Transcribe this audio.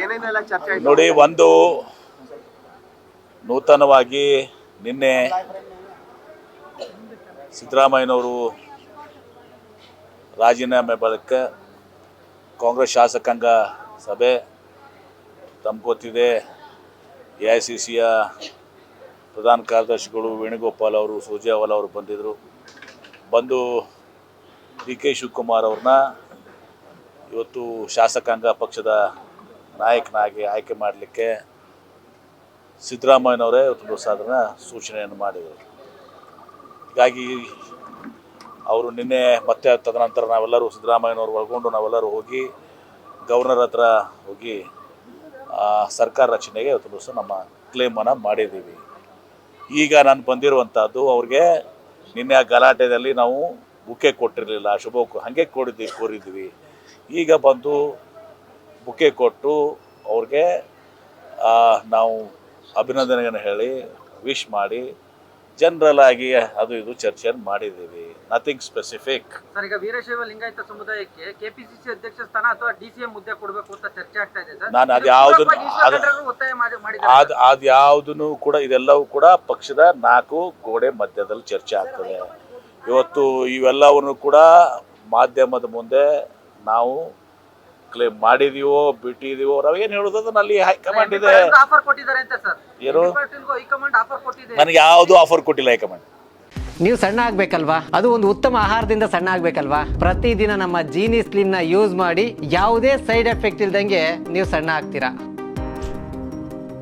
ಏನೇನೆಲ್ಲ ಚರ್ಚೆ ಆಯ್ತು? ನೋಡಿ, ಒಂದು ನೂತನವಾಗಿ ನಿನ್ನೆ ಸಿದ್ದರಾಮಯ್ಯನವರು ರಾಜೀನಾಮೆ ಬಳಿಕ ಕಾಂಗ್ರೆಸ್ ಶಾಸಕಾಂಗ ಸಭೆ, ತಮ್ಗೆ ಗೊತ್ತಿದೆ AICCಯ ಪ್ರಧಾನ ಕಾರ್ಯದರ್ಶಿಗಳು ವೇಣುಗೋಪಾಲ್ ಅವರು, ಸುರ್ಜೇವಾಲಾ ಅವರು ಬಂದು DK ಶಿವಕುಮಾರ್ ಅವ್ರನ್ನ ಇವತ್ತು ಶಾಸಕಾಂಗ ಪಕ್ಷದ ನಾಯಕನಾಗಿ ಆಯ್ಕೆ ಮಾಡಲಿಕ್ಕೆ ಸಿದ್ದರಾಮಯ್ಯನವರೇ ಇವತ್ತು ಸಾಧಾರಣ ಸೂಚನೆಯನ್ನು ಮಾಡಿದರು. ಹೀಗಾಗಿ ಅವರು ನಿನ್ನೆ ಮತ್ತೆ ತದನಂತರ ನಾವೆಲ್ಲರೂ ಸಿದ್ದರಾಮಯ್ಯನವರು ಒಳಗೊಂಡು ನಾವೆಲ್ಲರೂ ಹೋಗಿ ಗವರ್ನರ್ ಹತ್ರ ಹೋಗಿ ಸರ್ಕಾರ ರಚನೆಗೆ ಇವತ್ತು ದಿವಸ ನಮ್ಮ ಕ್ಲೇಮನ್ನು ಮಾಡಿದ್ದೀವಿ. ಈಗ ನಾನು ಬಂದಿರುವಂಥದ್ದು ಅವ್ರಿಗೆ ನಿನ್ನೆ ಆ ಗಲಾಟೆಯಲ್ಲಿ ನಾವು ಬುಕ್ಕೆ ಕೊಟ್ಟಿರಲಿಲ್ಲ, ಹಾಗೆ ಕೋರಿದ್ವಿ. ಈಗ ಬಂದು ಬುಕ್ಕೆ ಕೊಟ್ಟು ಅವ್ರಿಗೆ ನಾವು ಅಭಿನಂದನೆಯನ್ನು ಹೇಳಿ ವಿಶ್ ಮಾಡಿ ಜನರಲ್ ಆಗಿ ಅದು ಇದು ಚರ್ಚೆಯನ್ನು ಮಾಡಿದ್ದೀವಿ. Nothing specific. ಸರ್, ಈಗ ವೀರಶೈವ ಲಿಂಗಾಯತ ಸಮುದಾಯಕ್ಕೆ KPCC ಅಧ್ಯಕ್ಷ ಸ್ಥಾನ ಅಥವಾ DCM ಹುದ್ದೆ ಕೊಡಬೇಕು ಅಂತ ಚರ್ಚೆ ಆಗ್ತಾ ಇದೆ ಸರ್. ನಾನು ಅದು ಯಾವುದನ್ನು ಕೂಡ, ಇದೆಲ್ಲವೂ ಕೂಡ ಪಕ್ಷದ 4 ಗೋಡೆ ಮಧ್ಯದಲ್ಲಿ ಚರ್ಚೆ ಆಗ್ತದೆ. ಇವತ್ತು ಇವೆಲ್ಲವನ್ನು ಕೂಡ ಮಾಧ್ಯಮದ ಮುಂದೆ ನಾವು ಕ್ಲೇಮ್ ಮಾಡಿದೀವೋ ಬಿಟ್ಟಿದೀವೋ ನಾವೇನು ಹೇಳೋದು, ಅದನ್ನ ಅಲ್ಲಿ ಹೈಕಮಾಂಡ್ ಇದೆ. ಏನು, ನನಗೆ ಯಾವುದು ಆಫರ್ ಕೊಟ್ಟಿಲ್ಲ ಹೈಕಮಾಂಡ್. ನೀವು ಸಣ್ಣ ಆಗ್ಬೇಕಲ್ವಾ? ಅದು ಒಂದು ಉತ್ತಮ ಆಹಾರದಿಂದ ಸಣ್ಣ ಆಗ್ಬೇಕಲ್ವಾ? ಪ್ರತಿದಿನ ನಮ್ಮ ಜೀನಿ ಸ್ಲಿಮ್ನ ಯೂಸ್ ಮಾಡಿ ಯಾವುದೇ ಸೈಡ್ ಎಫೆಕ್ಟ್ ಇಲ್ದಂಗೆ ನೀವು ಸಣ್ಣ ಆಗ್ತೀರಾ.